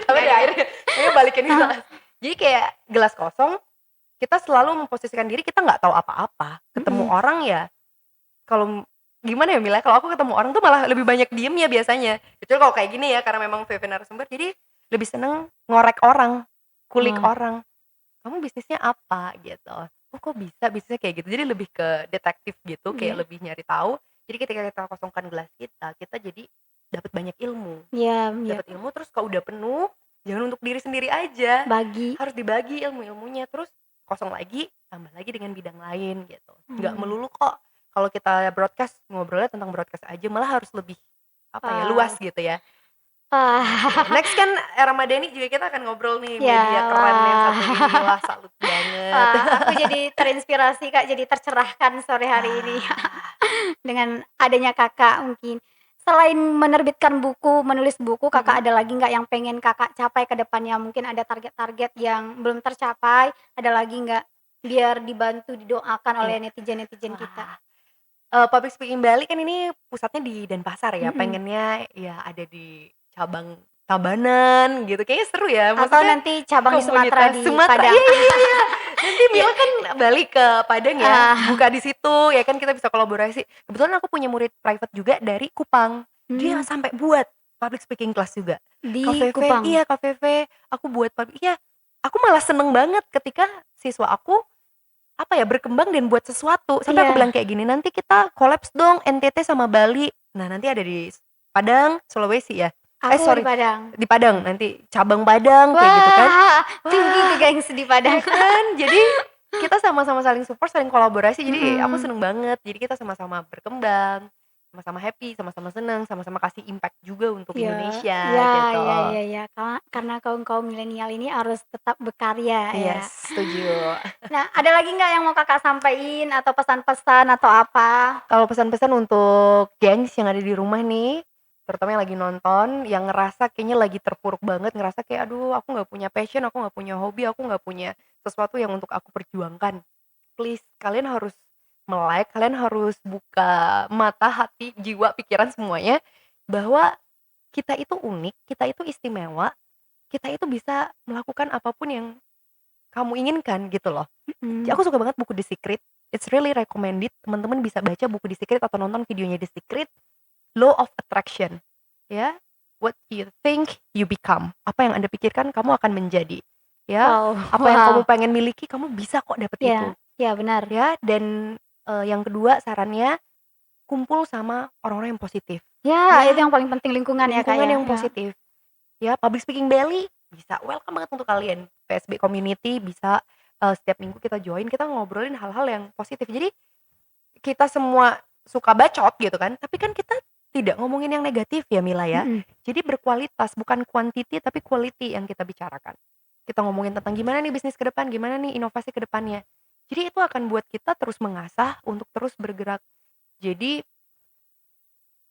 Speaker 1: Tapi
Speaker 2: nggak
Speaker 1: di
Speaker 2: deh.
Speaker 1: akhirnya kayaknya balikin ke gelas. Jadi kayak gelas kosong, kita selalu memposisikan diri kita nggak tahu apa-apa. Ketemu
Speaker 2: Mhm,
Speaker 1: orang ya kalau gimana ya Mila, kalau aku ketemu orang tuh malah lebih banyak diemnya biasanya. Kecuali kalau kayak gini ya, karena memang VV narasumber, jadi lebih seneng ngorek orang, kulik
Speaker 2: oh,
Speaker 1: orang. Kamu bisnisnya apa gitu? Oh kok bisa bisnisnya kayak gitu. Jadi lebih ke detektif gitu,
Speaker 2: iya
Speaker 1: kayak lebih nyari tahu. Jadi ketika kita kosongkan gelas kita jadi dapat banyak ilmu.
Speaker 2: iya iya,
Speaker 1: Dapat ilmu terus kalau udah penuh, jangan untuk diri sendiri aja.
Speaker 2: bagi.
Speaker 1: Harus dibagi ilmu-ilmunya. Terus kosong lagi, tambah lagi dengan bidang lain gitu. Nggak
Speaker 2: Mmm,
Speaker 1: melulu kok kalau kita broadcast ngobrolnya tentang broadcast aja, malah harus lebih apa ya, luas
Speaker 2: wow.
Speaker 1: gitu ya. Oke,
Speaker 2: Wah,
Speaker 1: next kan Ramadhani juga kita akan ngobrol nih media
Speaker 2: ya,
Speaker 1: keren yang
Speaker 2: wah.
Speaker 1: satu ini, wah salut banget.
Speaker 2: Wah, aku jadi terinspirasi, Kak, jadi tercerahkan sore hari ini
Speaker 1: Ah,
Speaker 2: dengan adanya Kakak mungkin. Selain menerbitkan buku, menulis buku,
Speaker 1: mhm,
Speaker 2: Kakak ada lagi nggak yang pengen Kakak capai ke depannya? Mungkin ada target-target yang belum tercapai, ada lagi nggak? Biar dibantu didoakan
Speaker 1: iya,
Speaker 2: oleh netizen-netizen kita.
Speaker 1: wah, public speaking Bali kan ini pusatnya di Denpasar ya,
Speaker 2: Mhm.
Speaker 1: pengennya ya ada di cabang Tabanan gitu, kayaknya seru ya,
Speaker 2: Atau
Speaker 1: maksudnya
Speaker 2: nanti cabang di Sumatera
Speaker 1: komunitas
Speaker 2: di
Speaker 1: Sumatera
Speaker 2: Padang.
Speaker 1: iya iya iya iya, nanti
Speaker 2: Iya,
Speaker 1: Mila kan balik ke Padang ya,
Speaker 2: ah,
Speaker 1: buka di situ ya kan kita bisa kolaborasi. Kebetulan aku punya murid private juga dari Kupang, dia
Speaker 2: mmm,
Speaker 1: sampai buat public speaking class juga.
Speaker 2: di
Speaker 1: Kak Veve
Speaker 2: Kupang.
Speaker 1: iya Kak Veve, aku buat iya, aku malah seneng banget ketika siswa aku, apa ya, berkembang dan buat sesuatu, sampai aku bilang
Speaker 2: Iya,
Speaker 1: kayak gini, "Nanti kita kolaps dong NTT sama Bali." Nah nanti ada di Padang, Sulawesi ya?
Speaker 2: aku di
Speaker 1: Sorry,
Speaker 2: Padang.
Speaker 1: di Padang, nanti cabang Padang kayak gitu kan.
Speaker 2: Wah, tinggi tuh
Speaker 1: Wah,
Speaker 2: gengs di Padang.
Speaker 1: ya kan? Jadi kita sama-sama saling support, saling kolaborasi, jadi aku
Speaker 2: Mhm.
Speaker 1: seneng banget. Jadi kita sama-sama berkembang, sama-sama happy, sama-sama seneng, sama-sama kasih impact juga untuk
Speaker 2: Iya,
Speaker 1: Indonesia
Speaker 2: iya
Speaker 1: gitu.
Speaker 2: iya iya iya, karena kaum-kaum milenial ini harus tetap berkarya
Speaker 1: Iya,
Speaker 2: ya.
Speaker 1: setuju.
Speaker 2: Nah, ada lagi nggak yang mau Kakak sampein atau pesan-pesan atau apa?
Speaker 1: Kalau pesan-pesan untuk gengs yang ada di rumah nih, terutama yang lagi nonton, yang ngerasa kayaknya lagi terpuruk banget, ngerasa kayak, "Aduh aku nggak punya passion, aku nggak punya hobi, aku nggak punya sesuatu yang untuk aku perjuangkan." Please, kalian harus melek, kalian harus buka mata, hati, jiwa, pikiran semuanya, bahwa kita itu unik, kita itu istimewa, kita itu bisa melakukan apapun yang kamu inginkan gitu loh.
Speaker 2: Mhm,
Speaker 1: Aku suka banget buku The Secret, it's really recommended, teman-teman bisa baca buku The Secret atau nonton videonya The Secret, Law of Attraction, ya. What you think, you become. Apa yang Anda pikirkan, kamu akan menjadi, ya.
Speaker 2: wow
Speaker 1: Apa yang kamu
Speaker 2: wow,
Speaker 1: pengen miliki, kamu bisa kok dapet
Speaker 2: iya
Speaker 1: itu,
Speaker 2: iya benar.
Speaker 1: ya. Dan, yang kedua sarannya, kumpul sama orang-orang yang positif,
Speaker 2: Ya, itu
Speaker 1: ya.
Speaker 2: yang paling penting lingkungan ya, Kak,
Speaker 1: Lingkungan
Speaker 2: ya?
Speaker 1: yang
Speaker 2: Ya.
Speaker 1: positif, ya. Public Speaking Bali bisa welcome banget untuk kalian. PSB Community bisa, setiap minggu kita join, kita ngobrolin hal-hal yang positif. Jadi kita semua suka bacot gitu kan, tapi kan kita tidak ngomongin yang negatif ya Mila ya.
Speaker 2: Mhm,
Speaker 1: Jadi berkualitas, bukan quantity tapi quality yang kita bicarakan. Kita ngomongin tentang gimana nih bisnis ke depan, gimana nih inovasi ke depannya. Jadi itu akan buat kita terus mengasah untuk terus bergerak. Jadi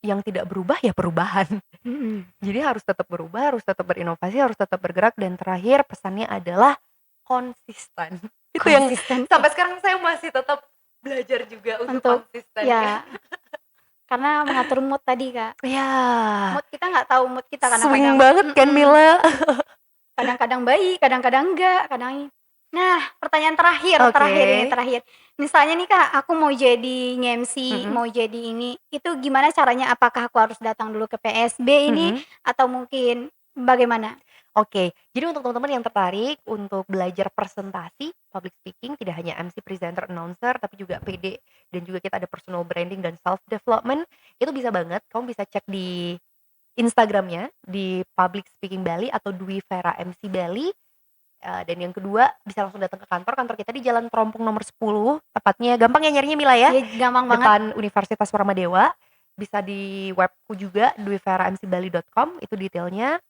Speaker 1: yang tidak berubah ya perubahan.
Speaker 2: mhm.
Speaker 1: Jadi harus tetap berubah, harus tetap berinovasi, harus tetap bergerak, dan terakhir pesannya adalah konsisten. Itu yang
Speaker 2: Konsisten
Speaker 1: sampai sekarang saya masih tetap belajar juga untuk
Speaker 2: untuk
Speaker 1: konsisten ya.
Speaker 2: ya, karena mengatur mood tadi, Kak.
Speaker 1: Ya,
Speaker 2: Mood kita nggak tahu mood kita
Speaker 1: swing
Speaker 2: kadang-kadang
Speaker 1: banget kan Mila.
Speaker 2: kadang-kadang baik, kadang-kadang enggak, nah, pertanyaan terakhir
Speaker 1: Oke.
Speaker 2: terakhir ini, terakhir. Misalnya nih, Kak, aku mau jadi nge-MC,
Speaker 1: Mhm
Speaker 2: mau jadi ini, itu gimana caranya? Apakah aku harus datang dulu ke PSB ini,
Speaker 1: mhm.
Speaker 2: atau mungkin bagaimana?
Speaker 1: Oke, jadi untuk teman-teman yang tertarik untuk belajar presentasi, public speaking, tidak hanya MC, presenter, announcer, tapi juga PD, dan juga kita ada personal branding dan self development, itu bisa banget, kamu bisa cek di Instagramnya, di Public Speaking Bali atau Dwi Vera MC Bali, dan yang kedua bisa langsung datang ke kantor, kantor kita di Jalan Trompong nomor 10, tepatnya gampang ya nyarinya Mila ya,
Speaker 2: Iya, gampang banget.
Speaker 1: depan Universitas Warmadewa, bisa di webku juga dwiveramcbali.com, itu detailnya.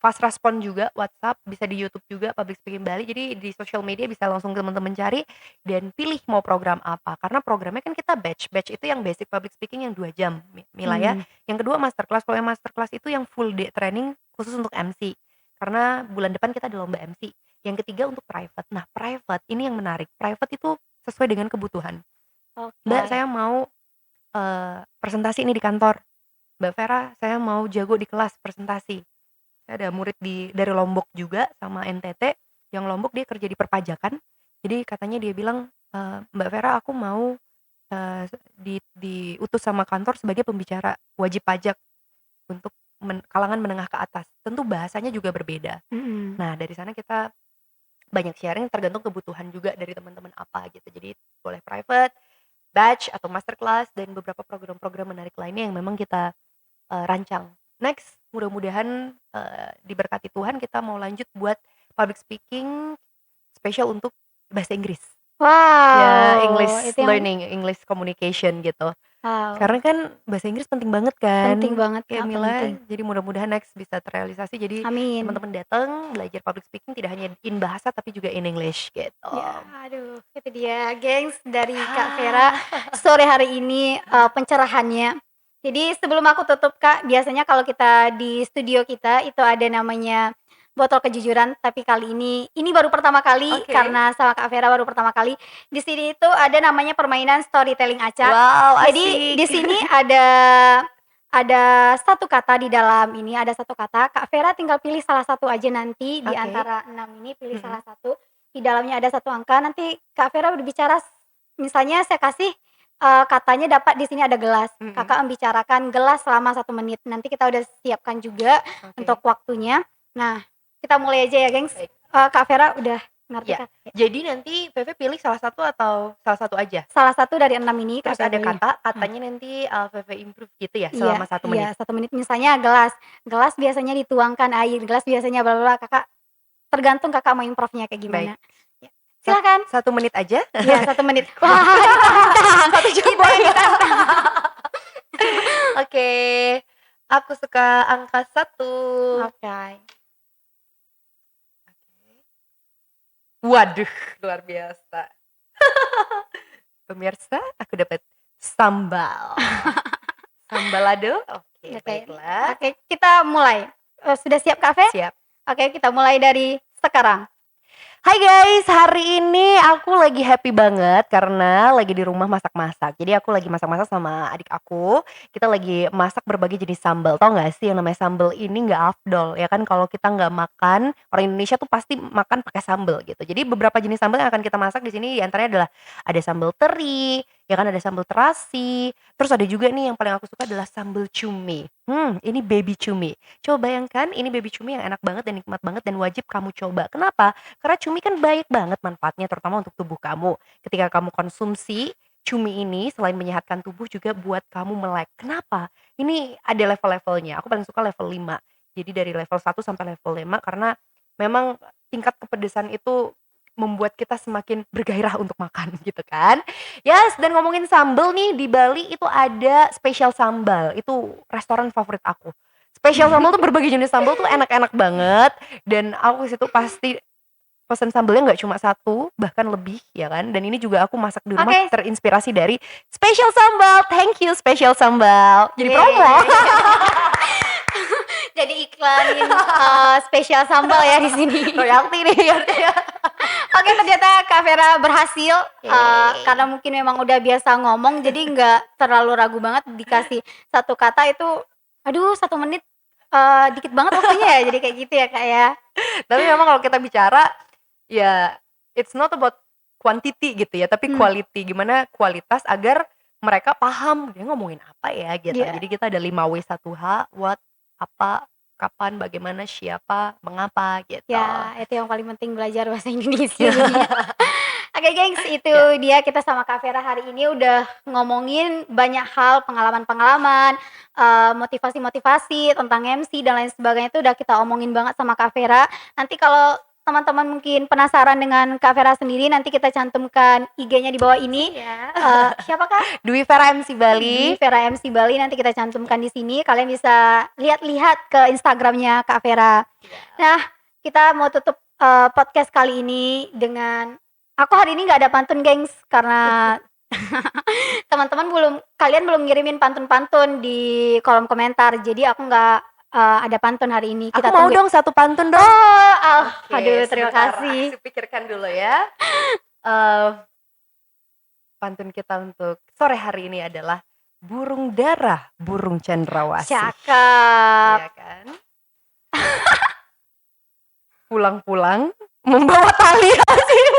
Speaker 1: fast respon juga WhatsApp, bisa di YouTube juga Public Speaking Bali. Jadi di sosial media bisa langsung teman-teman cari dan pilih mau program apa. Karena programnya kan kita batch. Batch itu yang basic public speaking yang 2 jam, Mila ya. Yang kedua masterclass. Kalau yang masterclass itu yang full day training khusus untuk MC. Karena bulan depan kita ada lomba MC. Yang ketiga untuk private. Nah, private ini yang menarik. Private itu sesuai dengan kebutuhan. Mbak,
Speaker 2: Oke.
Speaker 1: saya mau presentasi ini di kantor. Mbak Vera, saya mau jago di kelas presentasi. Saya ada murid dari Lombok juga sama NTT. Yang Lombok dia kerja di perpajakan. Jadi katanya dia bilang, Mbak Vera, aku mau diutus sama kantor sebagai pembicara wajib pajak untuk kalangan menengah ke atas. Tentu bahasanya juga berbeda. Nah, dari sana kita banyak sharing tergantung kebutuhan juga dari teman-teman apa gitu. Jadi boleh private, batch atau masterclass dan beberapa program-program menarik lainnya yang memang kita rancang. Next, mudah-mudahan diberkati Tuhan kita mau lanjut buat public speaking spesial untuk bahasa Inggris. Ya, English
Speaker 2: Wow, itu yang
Speaker 1: learning, English communication gitu.
Speaker 2: wow,
Speaker 1: Karena kan bahasa Inggris penting banget kan.
Speaker 2: penting banget
Speaker 1: Ya
Speaker 2: Kak,
Speaker 1: Mila,
Speaker 2: penting.
Speaker 1: jadi mudah-mudahan next bisa terrealisasi. Jadi
Speaker 2: Amin.
Speaker 1: teman-teman datang belajar public speaking tidak hanya in bahasa tapi juga in English gitu.
Speaker 2: Ya, aduh, itu dia, gengs, dari Kak Vera sore hari ini pencerahannya. Jadi sebelum aku tutup Kak, biasanya kalau kita di studio kita itu ada namanya botol kejujuran, tapi kali ini baru pertama kali
Speaker 1: Oke.
Speaker 2: karena sama Kak Vera baru pertama kali. Di sini itu ada namanya permainan storytelling acak.
Speaker 1: Wow,
Speaker 2: Jadi
Speaker 1: asik.
Speaker 2: di sini ada satu kata di dalam ini, ada satu kata. Kak Vera tinggal pilih salah satu aja nanti di
Speaker 1: Oke.
Speaker 2: antara 6 ini, pilih
Speaker 1: Mhm.
Speaker 2: salah satu. Di dalamnya ada satu angka, nanti Kak Vera berbicara, misalnya saya kasih katanya dapat di sini ada gelas.
Speaker 1: Mhm.
Speaker 2: Kakak membicarakan gelas selama 1 menit. Nanti kita udah siapkan juga
Speaker 1: Oke.
Speaker 2: untuk waktunya. Nah, kita mulai aja ya, gengs.
Speaker 1: Baik.
Speaker 2: Kak Vera udah ngerti
Speaker 1: Ya.
Speaker 2: kan?
Speaker 1: Jadi nanti Veve pilih salah satu atau salah satu aja?
Speaker 2: Salah satu dari 6 ini
Speaker 1: Terus
Speaker 2: Kakak
Speaker 1: ada
Speaker 2: pilih.
Speaker 1: katanya nanti Veve improve gitu ya
Speaker 2: Iya,
Speaker 1: selama 1 menit?
Speaker 2: iya, 1 menit. Misalnya gelas. Gelas biasanya dituangkan air, gelas biasanya bla bla bla. Kakak tergantung Kakak mau improve-nya kayak gimana. Ya, silakan.
Speaker 1: 1 menit aja?
Speaker 2: Iya, 1 menit. Wah, ditantang.
Speaker 1: 1 jam
Speaker 2: Kita yang ditantang.
Speaker 1: Oke, aku suka angka 1.
Speaker 2: Oke.
Speaker 1: Waduh, luar biasa. Pemirsa, aku dapat sambal. Sambalado? Oke,
Speaker 2: Oke.
Speaker 1: baiklah.
Speaker 2: Oke, kita mulai. Sudah siap Kak Fe?
Speaker 1: Siap.
Speaker 2: Oke, kita mulai dari sekarang.
Speaker 1: Hai guys, hari ini aku lagi happy banget karena lagi di rumah masak-masak. Jadi aku lagi masak-masak sama adik aku. Kita lagi masak berbagai jenis sambal. Tahu nggak sih yang namanya sambal ini nggak afdol ya kan, kalau kita nggak makan, orang Indonesia tuh pasti makan pakai sambal gitu. Jadi beberapa jenis sambal yang akan kita masak di sini diantaranya adalah ada sambal teri, ya kan, ada sambal terasi. Terus ada juga nih yang paling aku suka adalah sambal cumi. Ini baby cumi. Coba bayangkan ini baby cumi yang enak banget dan nikmat banget dan wajib kamu coba. Kenapa? Karena cumi kan banyak banget manfaatnya terutama untuk tubuh kamu. Ketika kamu konsumsi cumi ini selain menyehatkan tubuh juga buat kamu melek. Kenapa? Ini ada level-levelnya. Aku paling suka level 5. Jadi dari level 1 sampai level 5 karena memang tingkat kepedesan itu membuat kita semakin bergairah untuk makan gitu kan. Yes, dan ngomongin sambal nih di Bali itu ada spesial sambal. Itu restoran favorit aku. Spesial sambal tuh berbagai jenis sambal tuh enak-enak banget dan aku ke situ pasti pesen sambalnya nggak cuma 1, bahkan lebih ya kan. Dan ini juga aku masak di rumah
Speaker 2: Oke.
Speaker 1: terinspirasi dari spesial sambal. Thank you spesial sambal. Jadi
Speaker 2: Yeay.
Speaker 1: promo.
Speaker 2: Jadi iklanin spesial sambal ya di sini.
Speaker 1: Royalti nih ya.
Speaker 2: Oke, ternyata Kak Vera berhasil
Speaker 1: Yeay.
Speaker 2: karena mungkin memang udah biasa ngomong jadi nggak terlalu ragu banget dikasih satu kata itu. Aduh, 1 menit dikit banget waktunya ya. Jadi kayak gitu ya Kak ya.
Speaker 1: Tapi memang kalau kita bicara ya it's not about quantity gitu ya, tapi quality. Gimana kualitas agar mereka paham dia ngomongin apa ya gitu.
Speaker 2: Iya.
Speaker 1: Jadi kita ada 5W1H, what, apa, kapan, bagaimana, siapa, mengapa gitu.
Speaker 2: Ya, itu yang paling penting, belajar bahasa Indonesia. Oke gengs, itu dia kita sama Kak Vera hari ini udah ngomongin banyak hal, pengalaman-pengalaman, motivasi-motivasi tentang MC dan lain sebagainya itu udah kita omongin banget sama Kak Vera. Nanti kalau teman-teman mungkin penasaran dengan Kak Vera sendiri, nanti kita cantumkan IG-nya di bawah ini. Siapa Kak?
Speaker 1: Dwi Vera MC Bali.
Speaker 2: Di Vera MC Bali, nanti kita cantumkan di sini. Kalian bisa lihat-lihat ke Instagramnya Kak Vera. Nah, kita mau tutup podcast kali ini dengan aku hari ini nggak ada pantun, gengs, karena teman-teman kalian belum ngirimin pantun-pantun di kolom komentar. Jadi aku nggak ada pantun hari ini.
Speaker 1: Aku mau dong satu pantun dong. Oke,
Speaker 2: Aduh, terima
Speaker 1: sebentar,
Speaker 2: kasih.
Speaker 1: aku pikirkan dulu ya. Pantun kita untuk sore hari ini adalah burung darah, burung cendrawasih.
Speaker 2: Cakep.
Speaker 1: Iya kan? Pulang-pulang membawa tali hasil.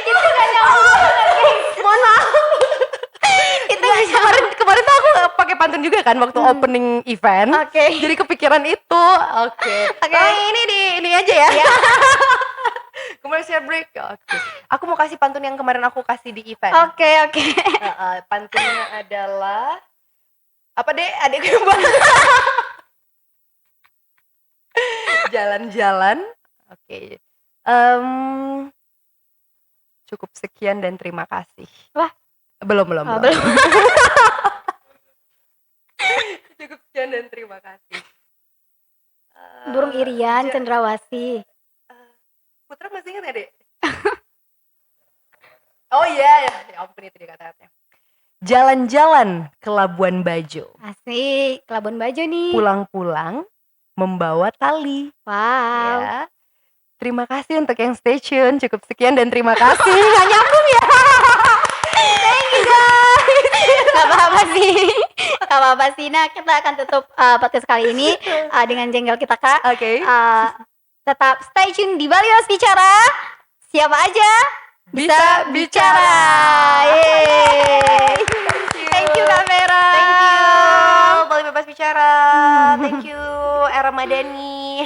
Speaker 2: Itu gak nyambung banget, gengs.
Speaker 1: Mohon maaf.
Speaker 2: Itu gak nyambung.
Speaker 1: Kemarin tuh aku pakai pantun juga kan waktu opening event.
Speaker 2: Oke.
Speaker 1: Jadi kepikiran itu. Oke. Ini aja ya.
Speaker 2: Iya.
Speaker 1: Commercial break. Oke. Aku mau kasih pantun yang kemarin aku kasih di event.
Speaker 2: Oke.
Speaker 1: Pantunnya adalah apa deh? Adik kembar. Jalan-jalan. Oke. Cukup sekian dan terima kasih.
Speaker 2: Wah.
Speaker 1: Belum.
Speaker 2: Belum.
Speaker 1: Cukup sekian dan terima kasih.
Speaker 2: Burung irian, cendrawasih.
Speaker 1: Putra masih ingat ya, Dek? Oh iya, ya ampun itu dia kata-katanya. Jalan-jalan ke Labuan Bajo.
Speaker 2: Asik, ke Labuan Bajo nih.
Speaker 1: Pulang-pulang membawa tali.
Speaker 2: Wow.
Speaker 1: Ya. Terima kasih untuk yang stay tune. Cukup sekian dan terima kasih. Nggak nyambung ya.
Speaker 2: Thank you guys. Gak apa-apa sih. Nah, kita akan tutup podcast kali ini dengan jengkel kita, Kak.
Speaker 1: Oke.
Speaker 2: Tetap stay tune di Balios Bicara. Siapa aja bisa bicara. Yeay. Thank you Kak Vera.
Speaker 1: Thank you. Bali Bebas Bicara. Thank you Era Madani.